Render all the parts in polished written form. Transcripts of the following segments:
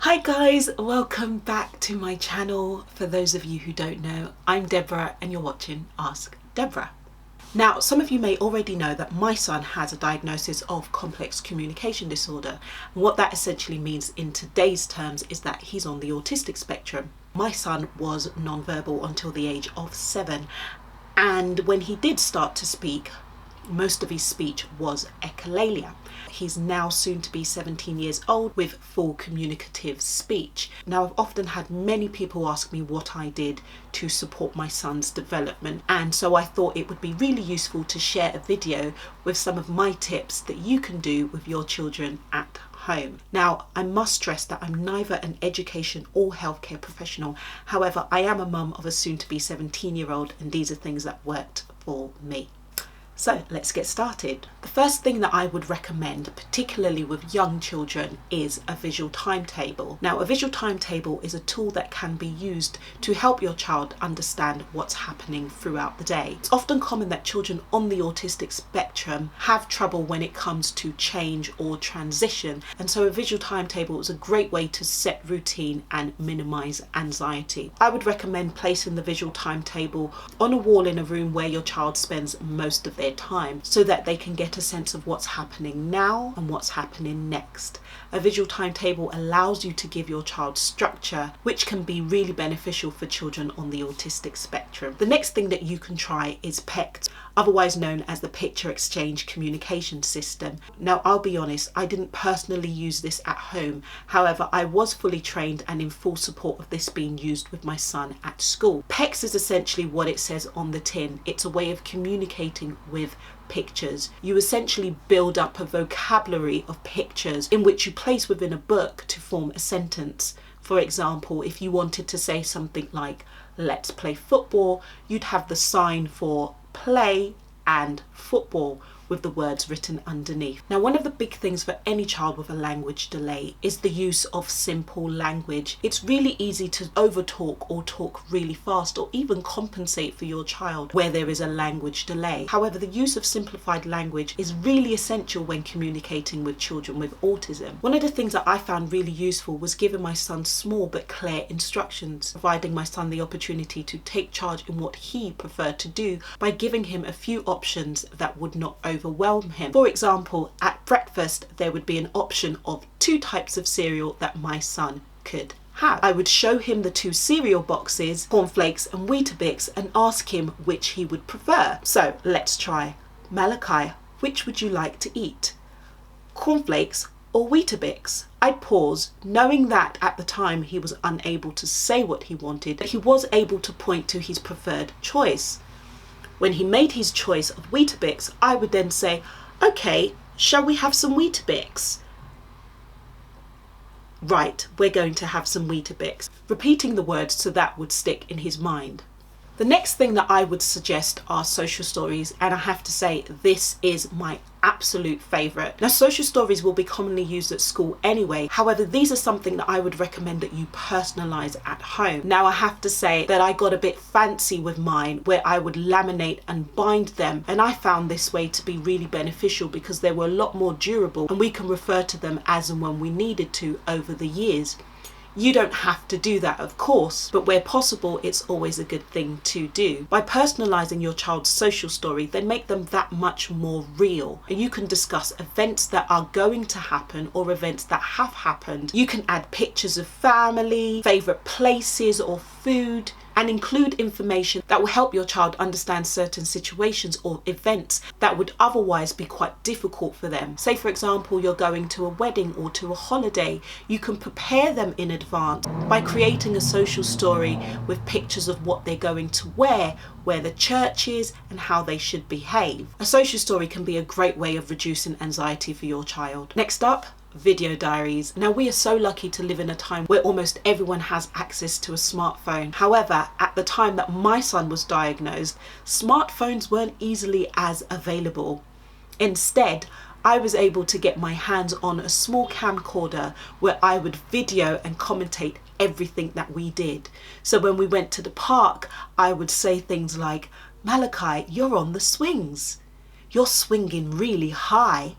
Hi guys, welcome back to my channel. For those of you who don't know, I'm Deborah and you're watching Ask Deborah. Now, some of you may already know that my son has a diagnosis of complex communication disorder. And what that essentially means in today's terms is that he's on the autistic spectrum. My son was non-verbal until the age of 7. And when he did start to speak, most of his speech was echolalia. He's now soon to be 17 years old with full communicative speech. Now, I've often had many people ask me what I did to support my son's development, and so I thought it would be really useful to share a video with some of my tips that you can do with your children at home. Now, I must stress that I'm neither an education or healthcare professional. However, I am a mum of a soon to be 17-year-old, and these are things that worked for me. So let's get started. The first thing that I would recommend, particularly with young children, is a visual timetable. Now, a visual timetable is a tool that can be used to help your child understand what's happening throughout the day. It's often common that children on the autistic spectrum have trouble when it comes to change or transition, and so a visual timetable is a great way to set routine and minimize anxiety. I would recommend placing the visual timetable on a wall in a room where your child spends most of their time, so that they can get a sense of what's happening now and what's happening next. A visual timetable allows you to give your child structure, which can be really beneficial for children on the autistic spectrum. The next thing that you can try is PECT, otherwise known as the Picture Exchange Communication System. Now, I'll be honest, I didn't personally use this at home. However, I was fully trained and in full support of this being used with my son at school. PECT is essentially what it says on the tin. It's a way of communicating with pictures. You essentially build up a vocabulary of pictures in which you place within a book to form a sentence. For example, if you wanted to say something like, "Let's play football," you'd have the sign for play and football with the words written underneath. Now, one of the big things for any child with a language delay is the use of simple language. It's really easy to overtalk or talk really fast, or even compensate for your child where there is a language delay. However, the use of simplified language is really essential when communicating with children with autism. One of the things that I found really useful was giving my son small but clear instructions, providing my son the opportunity to take charge in what he preferred to do by giving him a few options that would not overwhelm him. For example, at breakfast there would be an option of 2 types of cereal that my son could have. I would show him the 2 cereal boxes, cornflakes and Weetabix, and ask him which he would prefer. So let's try. "Malachi, which would you like to eat? Cornflakes or Weetabix?" I'd pause, knowing that at the time he was unable to say what he wanted, but he was able to point to his preferred choice. When he made his choice of Weetabix, I would then say, "Okay, shall we have some Weetabix?" "Right, we're going to have some Weetabix," repeating the words so that would stick in his mind. The next thing that I would suggest are social stories, and I have to say this is my absolute favourite. Now, social stories will be commonly used at school anyway. However, these are something that I would recommend that you personalise at home. Now, I have to say that I got a bit fancy with mine, where I would laminate and bind them, and I found this way to be really beneficial because they were a lot more durable and we can refer to them as and when we needed to over the years. You don't have to do that, of course, but where possible, it's always a good thing to do. By personalising your child's social story, they make them that much more real. And you can discuss events that are going to happen or events that have happened. You can add pictures of family, favourite places or food, and include information that will help your child understand certain situations or events that would otherwise be quite difficult for them. Say, for example, you're going to a wedding or to a holiday. You can prepare them in advance by creating a social story with pictures of what they're going to wear, where the church is, and how they should behave. A social story can be a great way of reducing anxiety for your child. Next up, video diaries. Now, we are so lucky to live in a time where almost everyone has access to a smartphone. However, at the time that my son was diagnosed, smartphones weren't easily as available. Instead, I was able to get my hands on a small camcorder where I would video and commentate everything that we did. So when we went to the park, I would say things like, "Malachi, you're on the swings. You're swinging really high.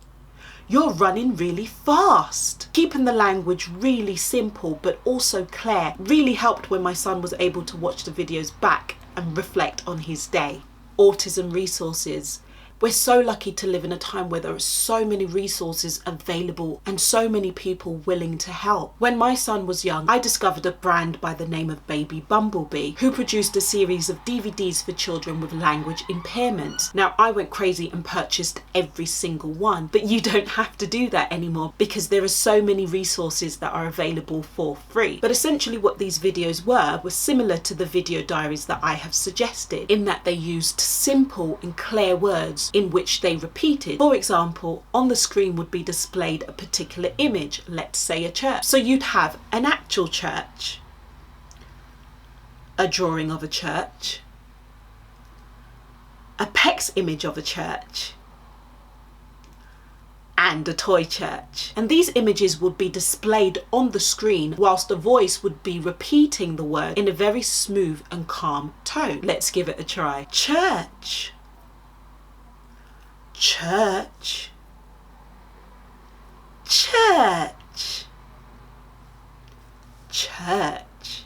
you're running really fast. Keeping the language really simple but also clear really helped when my son was able to watch the videos back and reflect on his day. Autism resources. We're so lucky to live in a time where there are so many resources available and so many people willing to help. When my son was young, I discovered a brand by the name of Baby Bumblebee, who produced a series of DVDs for children with language impairments. Now, I went crazy and purchased every single one, but you don't have to do that anymore because there are so many resources that are available for free. But essentially what these videos were similar to the video diaries that I have suggested, in that they used simple and clear words in which they repeated. For example, on the screen would be displayed a particular image, let's say a church. So you'd have an actual church, a drawing of a church, a PEX image of a church, and a toy church. And these images would be displayed on the screen whilst the voice would be repeating the word in a very smooth and calm tone. Let's give it a try. Church. Church. Church. Church.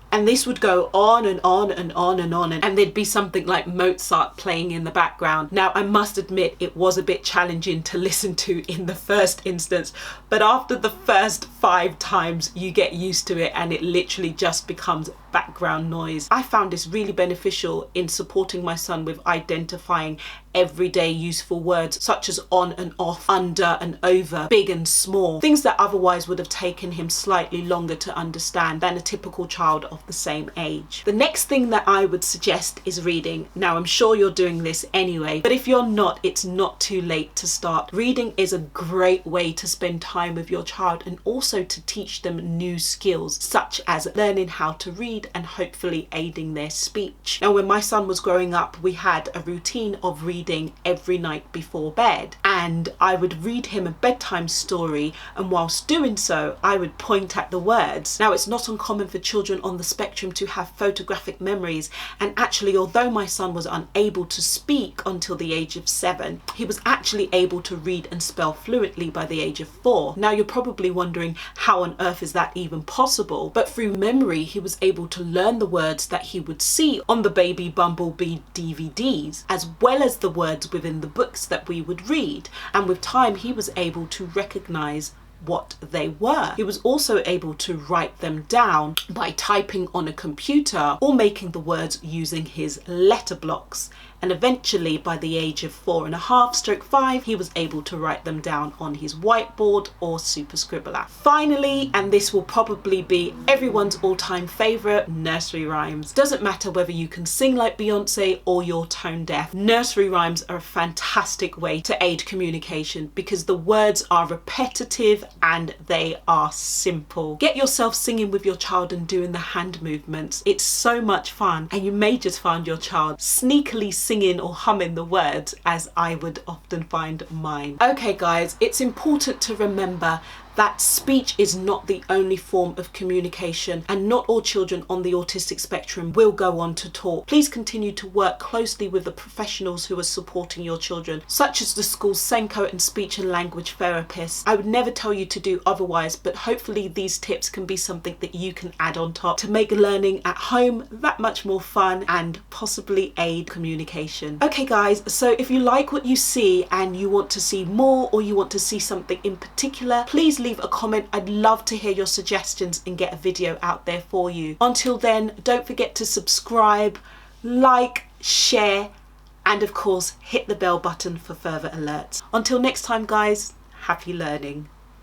And this would go on and on and on and on, and there'd be something like Mozart playing in the background. Now, I must admit it was a bit challenging to listen to in the first instance, but after the first 5 times you get used to it and it literally just becomes background noise. I found this really beneficial in supporting my son with identifying everyday useful words such as on and off, under and over, big and small, things that otherwise would have taken him slightly longer to understand than a typical child of the same age. The next thing that I would suggest is reading. Now, I'm sure you're doing this anyway, but if you're not, it's not too late to start. Reading is a great way to spend time with your child and also to teach them new skills such as learning how to read and hopefully aiding their speech. Now, when my son was growing up, we had a routine of reading every night before bed, and I would read him a bedtime story, and whilst doing so I would point at the words. Now, it's not uncommon for children on the spectrum to have photographic memories, and actually, although my son was unable to speak until the age of 7, he was actually able to read and spell fluently by the age of 4. Now, you're probably wondering, how on earth is that even possible? But through memory, he was able to learn the words that he would see on the Baby Bumblebee DVDs, as well as the words within the books that we would read. And with time, he was able to recognize what they were. He was also able to write them down by typing on a computer or making the words using his letter blocks. And eventually, by the age of 4.5/5, he was able to write them down on his whiteboard or super scribbler. Finally, and this will probably be everyone's all-time favorite, nursery rhymes. Doesn't matter whether you can sing like Beyonce or you're tone deaf, nursery rhymes are a fantastic way to aid communication because the words are repetitive and they are simple. Get yourself singing with your child and doing the hand movements. It's so much fun, and you may just find your child sneakily singing or humming the words, as I would often find mine. Okay guys, it's important to remember that speech is not the only form of communication, and not all children on the autistic spectrum will go on to talk. Please continue to work closely with the professionals who are supporting your children, such as the school's Senko and speech and language therapists. I would never tell you to do otherwise, but hopefully these tips can be something that you can add on top to make learning at home that much more fun and possibly aid communication. Okay guys, so if you like what you see and you want to see more, or you want to see something in particular, please leave a comment. I'd love to hear your suggestions and get a video out there for you. Until then, don't forget to subscribe, like, share, and of course hit the bell button for further alerts. Until next time guys, happy learning.